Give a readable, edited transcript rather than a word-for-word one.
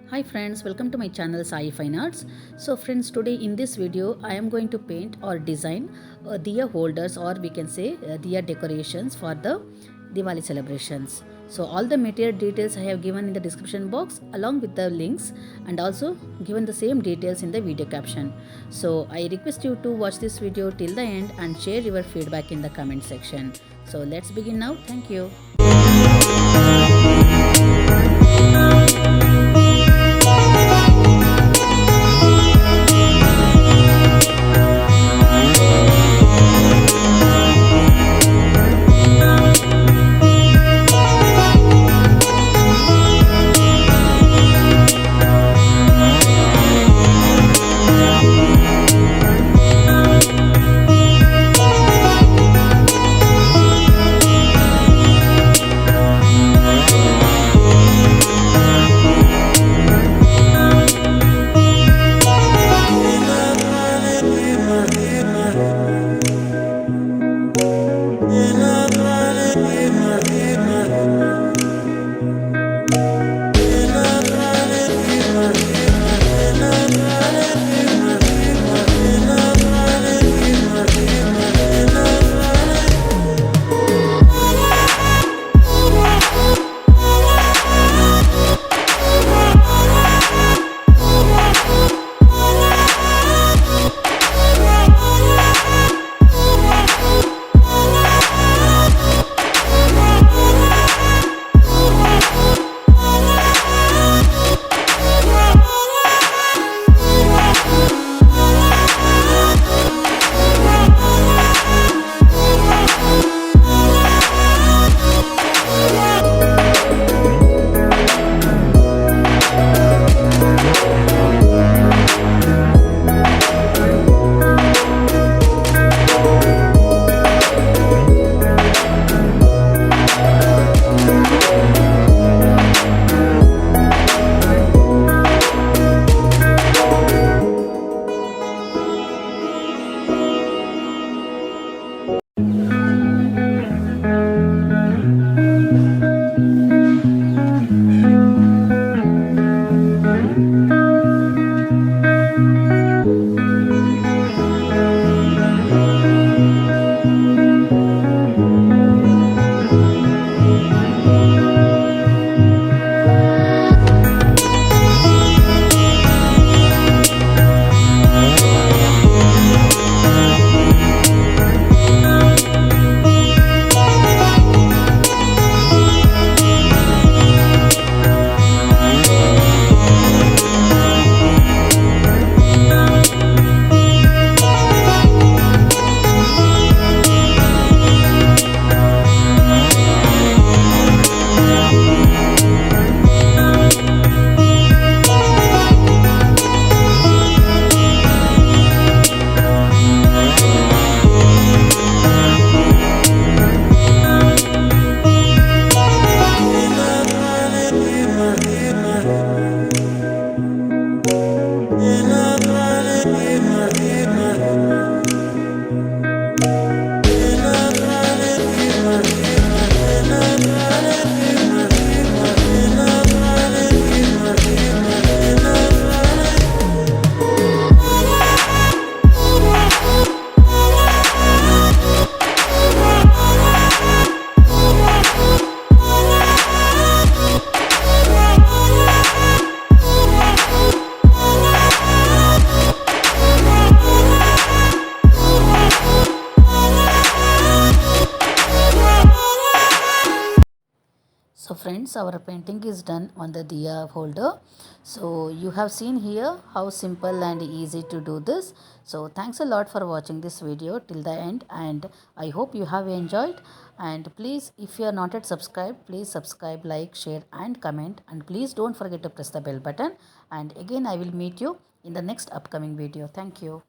Hi friends, welcome to my channel Sai Fine Arts. So friends, today in this video I am going to paint or design Diya holders, or we can say Diya decorations for the Diwali celebrations. So all the material details I have given in the description box along with the links, and also given the same details in the video caption. So I request you to watch this video till the end and share your feedback in the comment section. So let's begin now. Thank you. So friends, our painting is done on the Diya holder. So you have seen here how simple and easy to do this. So thanks a lot for watching this video till the end, and I hope you have enjoyed. And please, if you are not yet subscribed, please subscribe, like, share and comment, and please don't forget to press the bell button. And again, I will meet you in the next upcoming video. Thank you.